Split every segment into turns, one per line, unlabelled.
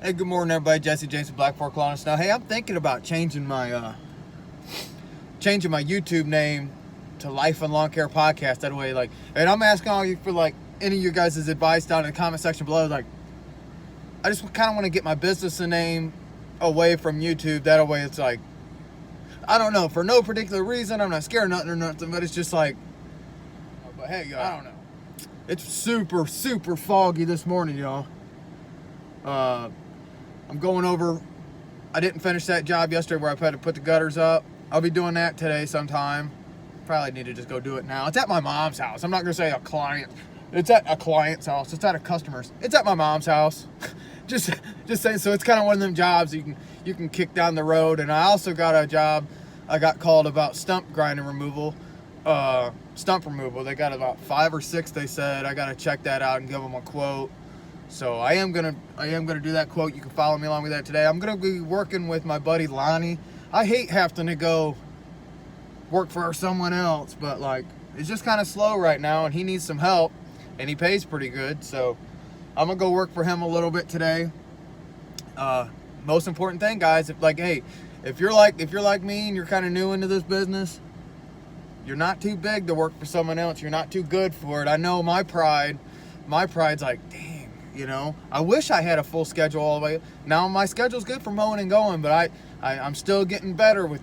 Hey, good morning, everybody. Jesse James Black Fork Lawn and Snow. Hey, I'm thinking about changing my YouTube name to Life and Lawn Care Podcast. That way, and I'm asking all you for any of your guys' advice down in the comment section below. I just kind of want to get my business name away from YouTube. That way, it's I don't know, for no particular reason. I'm not scared of nothing or nothing, but it's just but hey, I don't know. It's super, super foggy this morning, y'all. I'm going over. I didn't finish that job yesterday where I had to put the gutters up. I'll be doing that today sometime. Probably need to just go do it now. It's at my mom's house. I'm not going to say a client. It's at a client's house. It's at a customer's. It's at my mom's house. just saying. So it's kind of one of them jobs you can kick down the road. And I also got a job. I got called about stump grinding removal. Stump removal. They got about 5 or 6. They said I got to check that out and give them a quote. So I am gonna do that quote. You can follow me along with that today. I'm gonna be working with my buddy Lonnie. I hate having to go work for someone else, but it's just kind of slow right now, and he needs some help, and he pays pretty good. So I'm gonna go work for him a little bit today. Most important thing, guys, if you're like me and you're kind of new into this business, you're not too big to work for someone else. You're not too good for it. I know my pride's damn. I wish I had a full schedule all the way. Now my schedule's good for mowing and going, but I'm still getting better with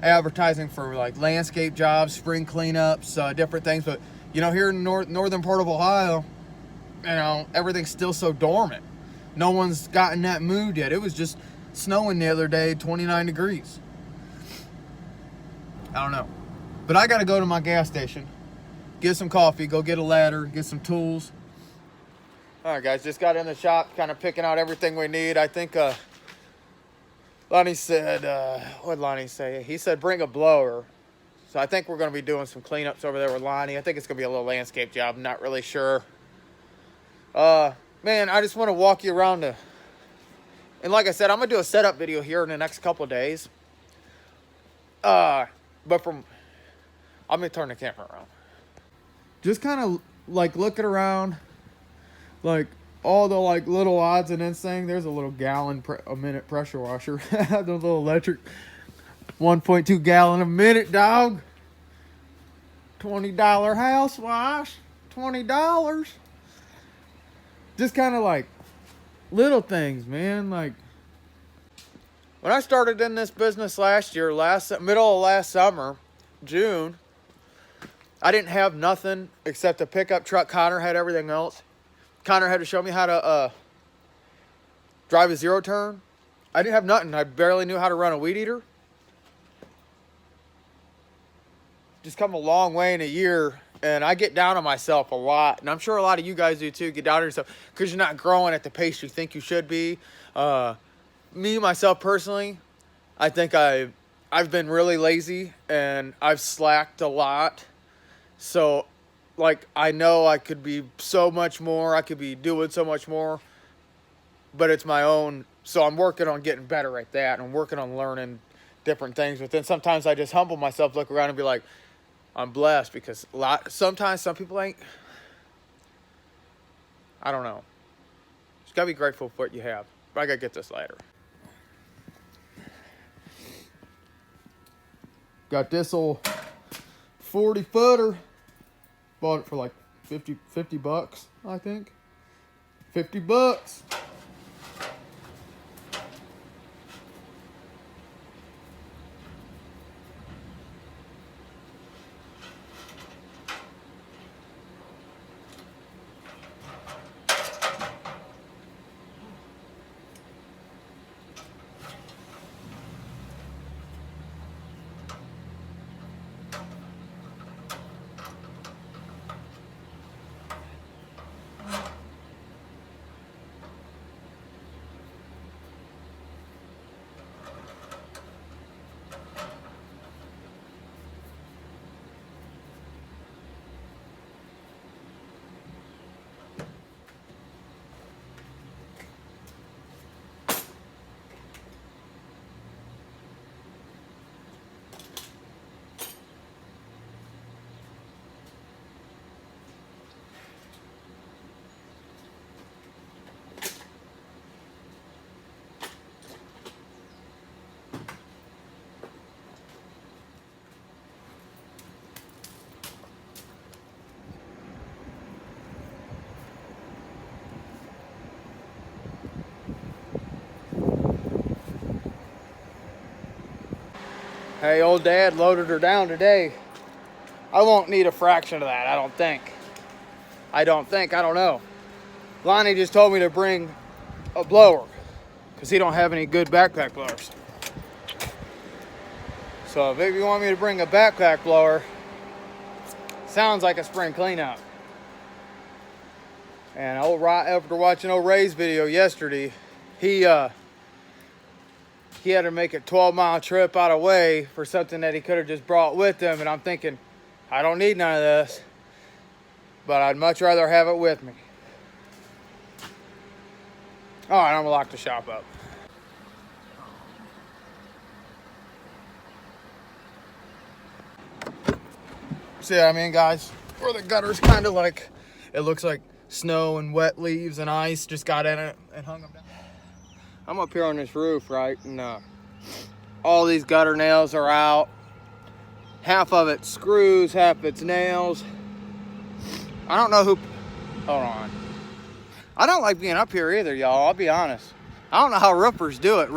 advertising for landscape jobs, spring cleanups, different things. But here in northern part of Ohio, everything's still so dormant. No one's gotten that mood yet. It was just snowing the other day, 29 degrees. I don't know, but I got to go to my gas station, get some coffee, go get a ladder, get some tools. All right, guys, just got in the shop, kind of picking out everything we need. I think Lonnie said, what did Lonnie say? He said bring a blower. So I think we're going to be doing some cleanups over there with Lonnie. I think it's going to be a little landscape job. I'm not really sure. Man, I just want to walk you around and like I said, I'm going to do a setup video here in the next couple of days. But I'm going to turn the camera around. Just kind of looking around. All the little odds and ends thing. There's a little gallon a minute pressure washer. The little electric 1.2 gallon a minute, dog. $20 house wash. $20. Just kind of little things, man. When I started in this business last year, middle of last summer, June, I didn't have nothing except a pickup truck. Connor had everything else. Connor had to show me how to drive a zero turn. I didn't have nothing. I barely knew how to run a weed eater. Just come a long way in a year, and I get down on myself a lot. And I'm sure a lot of you guys do too. Get down on yourself because you're not growing at the pace you think you should be. Me, myself personally, I think I've been really lazy and I've slacked a lot. So I know I could be so much more. I could be doing so much more. But it's my own. So I'm working on getting better at that. And I'm working on learning different things. But then sometimes I just humble myself, look around and be like, I'm blessed. Because sometimes some people ain't. I don't know. Just got to be grateful for what you have. But I got to get this later. Got this old 40 footer. Bought it for 50 bucks, I think. 50 bucks. Hey, old dad loaded her down today. I won't need a fraction of that, I don't think. I don't know. Lonnie just told me to bring a blower because he don't have any good backpack blowers. So if you want me to bring a backpack blower, sounds like a spring cleanup. And after watching old Ray's video yesterday, he had to make a 12-mile trip out of way for something that he could have just brought with him. And I'm thinking, I don't need none of this, but I'd much rather have it with me. All right, I'm gonna lock the shop up. See what I mean, guys? Where the gutter's kind of like, it looks like snow and wet leaves and ice just got in it and hung them down. I'm up here on this roof, right? And all these gutter nails are out. Half of it's screws, half of it's nails. I don't know who, hold on. I don't like being up here either, y'all, I'll be honest. I don't know how roofers do it.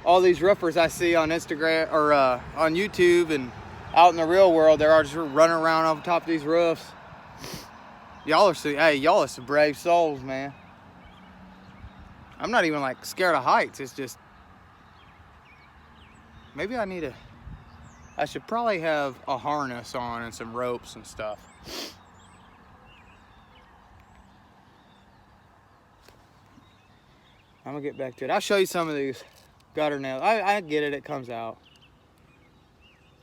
All these roofers I see on Instagram or on YouTube and out in the real world, they're all just running around on top of these roofs. Y'all are some brave souls, man. I'm not even like scared of heights. It's just, maybe I should probably have a harness on and some ropes and stuff. I'm gonna get back to it. I'll show you some of these gutter nails. I get it, it comes out.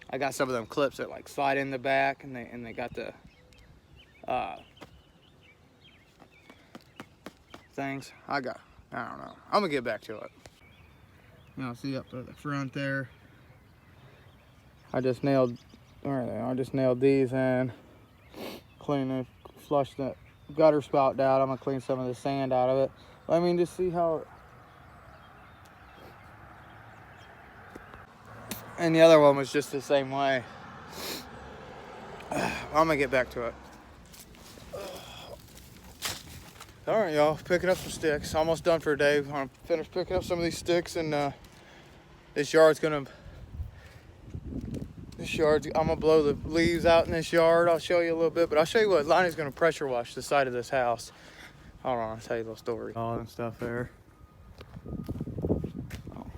I got some of them clips that like slide in the back, and they got the things. I don't know. I'm gonna get back to it. You know, see up at the front there. I just nailed these in. Flush that gutter spout out. I'm gonna clean some of the sand out of it. I mean, just see how it. And the other one was just the same way. I'm gonna get back to it. All right, y'all, picking up some sticks. Almost done for a day. I'm gonna finish picking up some of these sticks, and I'm gonna blow the leaves out in this yard. I'll show you a little bit, but I'll show you what Lonnie's gonna pressure wash the side of this house. Hold on, I'll tell you a little story. All that stuff there.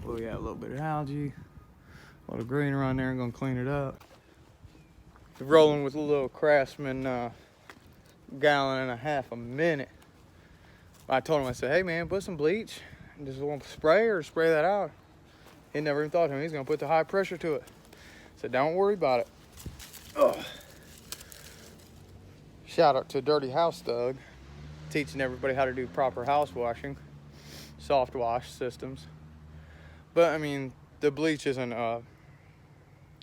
Oh yeah, a little bit of algae. A little green around there. I'm gonna clean it up. Rolling with a little Craftsman gallon and a half a minute. I told him, I said, hey man, put some bleach and just want to spray that out. He never even thought to him. He's gonna put the high pressure to it. I said, don't worry about it. Ugh. Shout out to Dirty House Thug, teaching everybody how to do proper house washing, soft wash systems. But I mean, the bleach isn't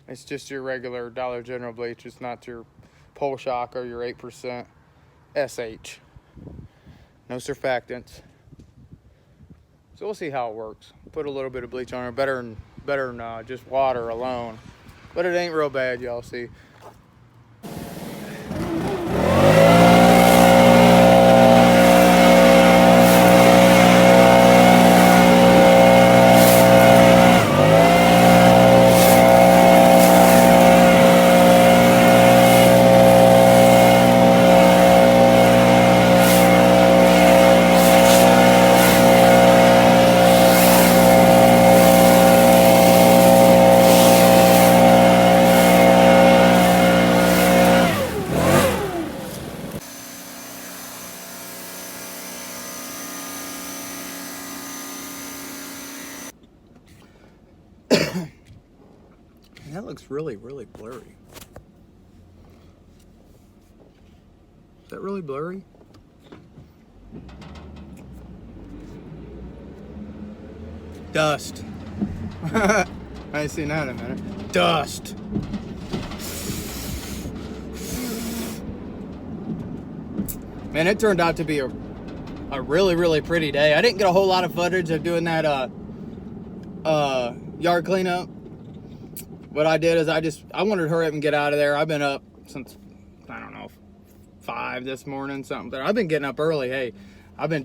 it's just your regular Dollar General bleach. It's not your Pole Shock or your 8% SH. No surfactants. So we'll see how it works. Put a little bit of bleach on it, better than just water alone. But it ain't real bad, y'all see. That looks really, really blurry. Is that really blurry? Dust. I ain't seen that in a minute. Dust. Man, it turned out to be a really, really pretty day. I didn't get a whole lot of footage of doing that yard cleanup. What I did is I wanted to hurry up and get out of there. I've been up since, I don't know, 5 this morning, something. I've been getting up early. Hey, I've been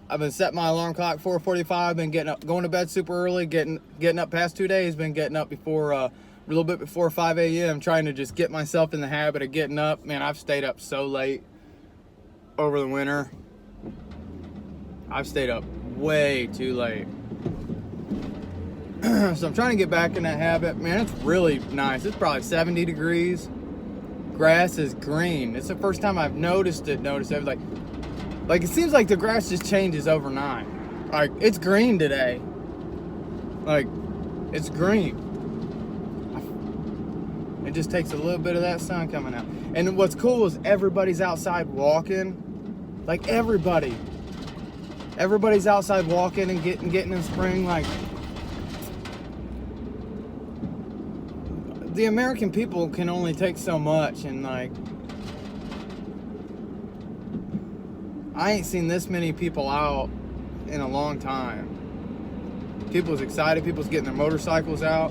I've been setting my alarm clock 4:45. Been getting up, going to bed super early. Getting up past 2 days. Been getting up before a little bit before 5 a.m. Trying to just get myself in the habit of getting up. Man, I've stayed up so late over the winter. I've stayed up way too late. So I'm trying to get back in that habit. Man, it's really nice. It's probably 70 degrees. Grass is green. It's the first time I've noticed it. Like it seems like the grass just changes overnight. Like it's green today. Like it's green. It just takes a little bit of that sun coming out. And what's cool is everybody's outside walking. Like everybody's outside walking and getting in spring. Like the American people can only take so much, and like I ain't seen this many people out in a long time. People's excited. People's getting their motorcycles out.